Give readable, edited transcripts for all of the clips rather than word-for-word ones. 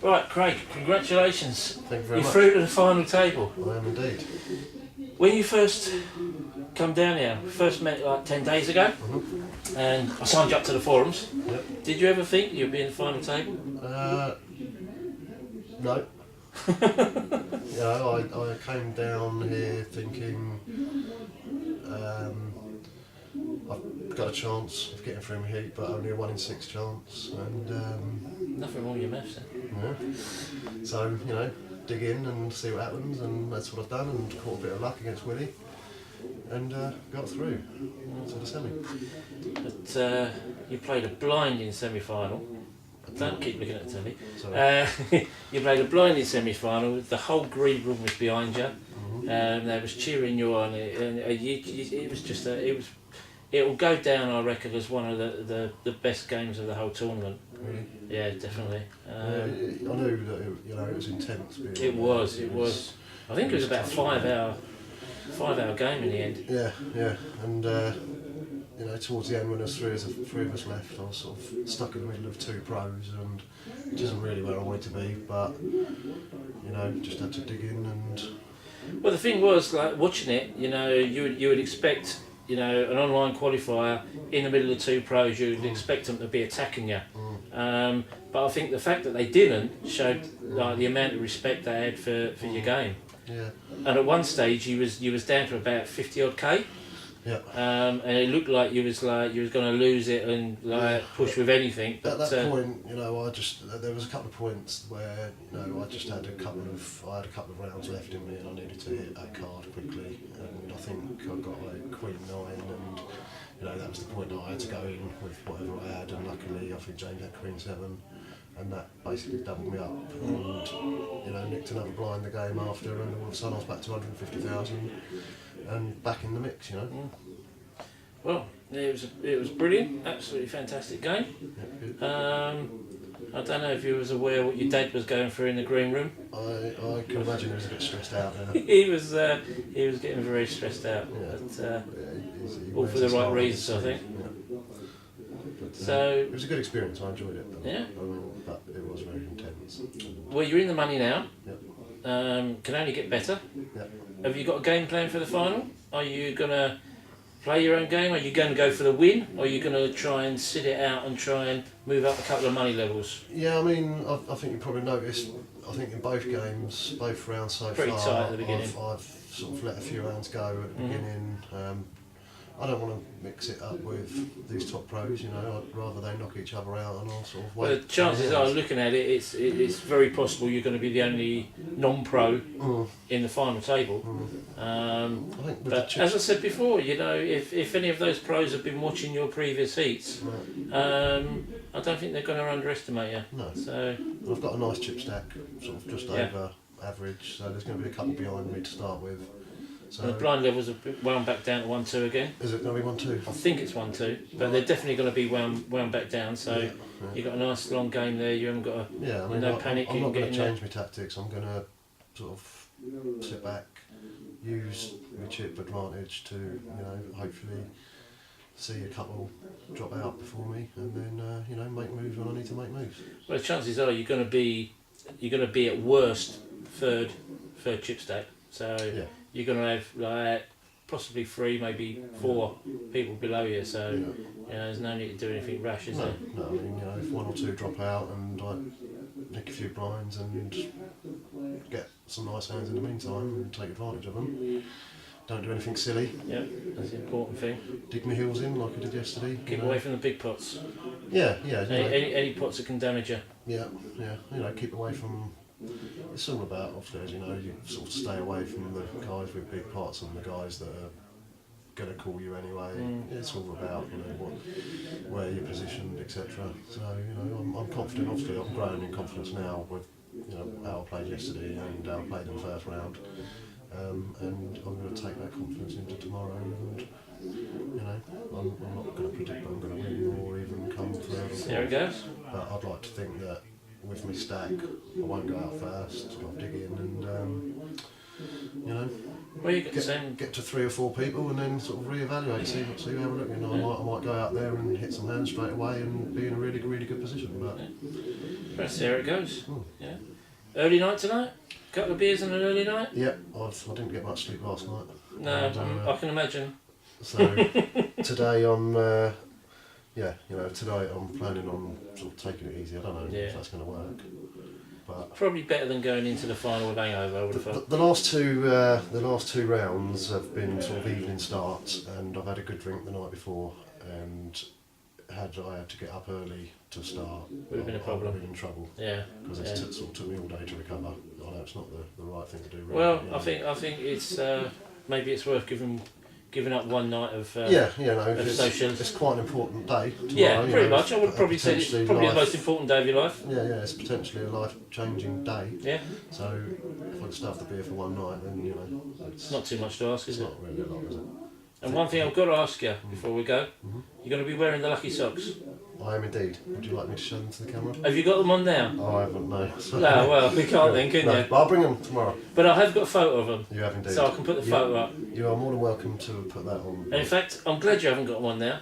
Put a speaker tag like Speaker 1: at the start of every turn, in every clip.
Speaker 1: Right, Craig, congratulations.
Speaker 2: Thank you very
Speaker 1: You're
Speaker 2: much.
Speaker 1: through to the final table.
Speaker 2: I am indeed.
Speaker 1: When you first come down here, we first met like 10 days ago, and I signed you up to the forums.
Speaker 2: Yep.
Speaker 1: Did you ever think you'd be in the final table?
Speaker 2: No. I came down here thinking I've got a chance of getting through my heat, but only a 1 in 6 chance. And
Speaker 1: Nothing wrong with your maths then.
Speaker 2: so dig in and see what happens, and that's what I've done. And caught a bit of luck against Willie, and got through to the semi.
Speaker 1: But you played a blinding semi-final. Don't keep looking at the telly.
Speaker 2: Sorry.
Speaker 1: You played a blinding semi-final. The whole green room was behind you. They was cheering you on, and it was just it will go down, I reckon, as one of the best games of the whole tournament.
Speaker 2: Really?
Speaker 1: Yeah, definitely.
Speaker 2: I knew that it was intense.
Speaker 1: It was. I think it was about a 5-hour game in the end.
Speaker 2: Yeah, and towards the end when there's three of us left, I was sort of stuck in the middle of 2 pros, and which isn't really where I wanted to be, but just had to dig in. And
Speaker 1: Well, the thing was, like watching it, you would expect, an online qualifier in the middle of 2 pros, you'd expect them to be attacking you. But I think the fact that they didn't showed like the amount of respect they had for your game.
Speaker 2: yeah,
Speaker 1: And at one stage, you was down to about 50 odd K.
Speaker 2: yeah.
Speaker 1: And it looked like you was going to lose it and push with anything. But
Speaker 2: At that point, there was a couple of points where I just had a couple of rounds left in me, and I needed to hit a card quickly, and I think I got a Queen 9, and that was the point that I had to go in with whatever I had, and luckily I think James had Queen 7, and that basically doubled me up, and nicked another blind the game after, and all of a sudden I was back to 150,000 and back in the mix.
Speaker 1: Well, it was brilliant, absolutely fantastic game.
Speaker 2: Yeah,
Speaker 1: I don't know if you was aware what your dad was going through in the green room.
Speaker 2: I can imagine he was a bit stressed out there.
Speaker 1: He was getting very stressed out,
Speaker 2: Yeah.
Speaker 1: but
Speaker 2: He
Speaker 1: all
Speaker 2: wears
Speaker 1: for the
Speaker 2: his
Speaker 1: right
Speaker 2: heart on his
Speaker 1: reasons, I
Speaker 2: sleeve,
Speaker 1: think.
Speaker 2: yeah. But,
Speaker 1: So
Speaker 2: it was a good experience. I enjoyed it.
Speaker 1: Yeah.
Speaker 2: But it was very intense.
Speaker 1: well, you're in the money now.
Speaker 2: Yep.
Speaker 1: Can only get better.
Speaker 2: Yep.
Speaker 1: Have you got a game plan for the final? Are you gonna play your own game? Are you going to go for the win? Or are you going to try and sit it out and try and move up a couple of money levels?
Speaker 2: Yeah, I mean, I think you probably noticed. I think in both games, both rounds so
Speaker 1: Pretty
Speaker 2: far,
Speaker 1: tight at the beginning.
Speaker 2: I've sort of let a few rounds go at the beginning. I don't want to mix it up with these top pros. I'd rather they knock each other out, and I'll sort of wait.
Speaker 1: Well, the chances are, looking at it, it's very possible you're going to be the only non-pro in the final table.
Speaker 2: I think with
Speaker 1: But as I said before, if any of those pros have been watching your previous heats, I don't think they're going to underestimate you.
Speaker 2: No.
Speaker 1: So
Speaker 2: I've got a nice chip stack, sort of just
Speaker 1: Yeah.
Speaker 2: over average, so there's going to be a couple behind me to start with. So
Speaker 1: the blind levels are wound back down to 1-2 again.
Speaker 2: is it going to be 1-2?
Speaker 1: I think it's 1-2, but they're definitely going to be wound back down. So
Speaker 2: Yeah.
Speaker 1: you've got a nice long game there. You haven't got
Speaker 2: Yeah, I mean,
Speaker 1: no panic.
Speaker 2: I'm
Speaker 1: You
Speaker 2: not
Speaker 1: can
Speaker 2: going
Speaker 1: get
Speaker 2: to
Speaker 1: in
Speaker 2: change my tactics. I'm going to sort of sit back, use my chip advantage to, hopefully see a couple drop out before me, and then make moves when I need to make moves.
Speaker 1: Well, the chances are you're going to be at worst third chip stack. So
Speaker 2: Yeah.
Speaker 1: you're going to have possibly 3, maybe 4 people below you. So there's no need to do anything rash, is
Speaker 2: No,
Speaker 1: there?
Speaker 2: no. I mean, if 1 or 2 drop out and I nick a few blinds and get some nice hands in the meantime and take advantage of them. Don't do anything silly.
Speaker 1: Yeah, that's the important thing.
Speaker 2: Dig my heels in like I did yesterday.
Speaker 1: Keep away from the big pots.
Speaker 2: Yeah.
Speaker 1: Any pots that can damage you.
Speaker 2: Yeah. Keep away from. It's all about, obviously, you sort of stay away from the guys with big pots and the guys that are going to call you anyway. It's all about where you're positioned, etc. So I'm confident. Obviously, I'm growing in confidence now with how I played yesterday and how I played in the first round. And I'm going to take that confidence into tomorrow, and I'm not going to predict I'm going to win or even come further.
Speaker 1: There it goes.
Speaker 2: But I'd like to think that with my stack, I won't go out first. I'll dig in and you know,
Speaker 1: Well, you get the same.
Speaker 2: get to 3 or 4 people and then sort of reevaluate, see how we're looking. I might go out there and hit some hands straight away and be in a really, really good position. But
Speaker 1: Let's see how it goes. Yeah. Early night tonight? Couple of beers and an early night?
Speaker 2: yeah, I didn't get much sleep last night.
Speaker 1: No,
Speaker 2: And,
Speaker 1: I can imagine.
Speaker 2: So today I'm, tonight I'm planning on sort of taking it easy. I don't know
Speaker 1: Yeah.
Speaker 2: if that's going to work, but
Speaker 1: Probably better than going into the final with hangover, I would have thought.
Speaker 2: the last two rounds have been sort of evening starts, and I've had a good drink the night before, and I had to get up early to start,
Speaker 1: Would have been a
Speaker 2: I
Speaker 1: problem.
Speaker 2: would have been in trouble
Speaker 1: Yeah.
Speaker 2: because it
Speaker 1: Yeah.
Speaker 2: sort of took me all day to recover. I know it's not the right thing to do. Really,
Speaker 1: Well,
Speaker 2: you know.
Speaker 1: I think it's maybe it's worth giving up one night of.
Speaker 2: It's quite an important day. Tomorrow,
Speaker 1: Yeah,
Speaker 2: you
Speaker 1: pretty
Speaker 2: know,
Speaker 1: much. I would probably say it's
Speaker 2: potentially
Speaker 1: probably the
Speaker 2: life-
Speaker 1: most important day of your life.
Speaker 2: Yeah, it's potentially a life-changing day.
Speaker 1: Yeah,
Speaker 2: So if I just have the beer for one night, then
Speaker 1: it's not too much to ask, is
Speaker 2: it's
Speaker 1: it?
Speaker 2: not really a lot, is it?
Speaker 1: And one thing I've got to ask you before we go, you're going to be wearing the lucky socks.
Speaker 2: I am indeed. Would you like me to show them to the camera?
Speaker 1: Have you got them on now?
Speaker 2: Oh, I haven't, no.
Speaker 1: No, well, we can't then, can
Speaker 2: No,
Speaker 1: you?
Speaker 2: but I'll bring them tomorrow.
Speaker 1: But I have got a photo of them,
Speaker 2: You have indeed.
Speaker 1: so I can put the
Speaker 2: You-
Speaker 1: photo up.
Speaker 2: You are more than welcome to put that on.
Speaker 1: And in fact, I'm glad you haven't got one now,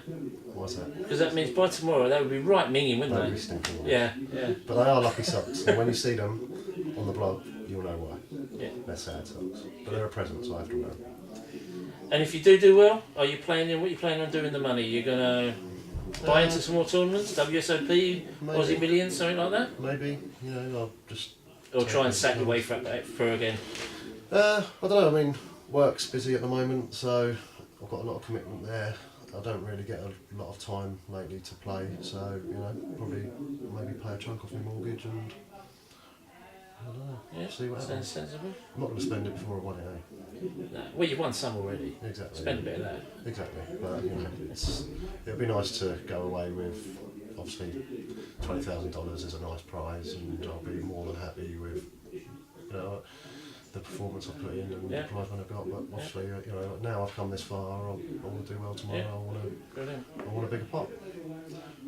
Speaker 2: What's that?
Speaker 1: because that means by tomorrow they would be right minging,
Speaker 2: They'll
Speaker 1: wouldn't
Speaker 2: be
Speaker 1: they?
Speaker 2: stinking.
Speaker 1: Yeah, yeah.
Speaker 2: But they are lucky socks, and when you see them on the blog, you'll know why.
Speaker 1: Yeah.
Speaker 2: They're sad socks. But they're a present, so I have to wear them.
Speaker 1: And if you do well, are you planning? What are you planning on doing with the money? You're gonna buy into some more tournaments, WSOP, Aussie Millions, something like that,
Speaker 2: Maybe, I'll just...
Speaker 1: or try and sack your way for again.
Speaker 2: I don't know, I mean, work's busy at the moment, so I've got a lot of commitment there. I don't really get a lot of time lately to play, so, probably maybe pay a chunk off my mortgage and, I don't know,
Speaker 1: Yeah,
Speaker 2: see what
Speaker 1: sounds
Speaker 2: happens.
Speaker 1: sensible.
Speaker 2: I'm not going to spend it before I won it, eh?
Speaker 1: No. Well, you've won some already.
Speaker 2: Exactly.
Speaker 1: Spend a bit of that.
Speaker 2: Exactly, but, it'd be nice to go away with, obviously, $20,000 is a nice prize, and I'll be more than happy with, the performance I put in and
Speaker 1: Yeah.
Speaker 2: the prize money I've got. But obviously, now I've come this far, I want to do well tomorrow.
Speaker 1: Yeah. Brilliant.
Speaker 2: I want a bigger pot.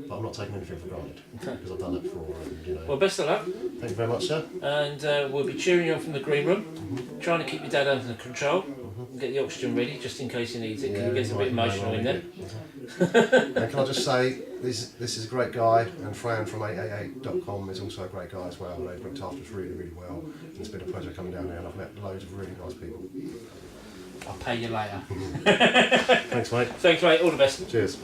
Speaker 2: But I'm not taking anything for granted because I've done that before. And,
Speaker 1: Well, best of luck,
Speaker 2: Thank you very much, sir.
Speaker 1: and we'll be cheering you on from the green room, trying to keep your dad under control, and get the oxygen ready just in case he needs it, because he gets a bit emotional in there.
Speaker 2: And can I just say, this is a great guy, and Fran from 888.com is also a great guy as well. They've looked after us really, really well. And it's been a pleasure coming down here, and I've met loads of really nice people.
Speaker 1: I'll pay you later.
Speaker 2: Thanks, mate.
Speaker 1: Thanks, mate. All the best.
Speaker 2: Cheers.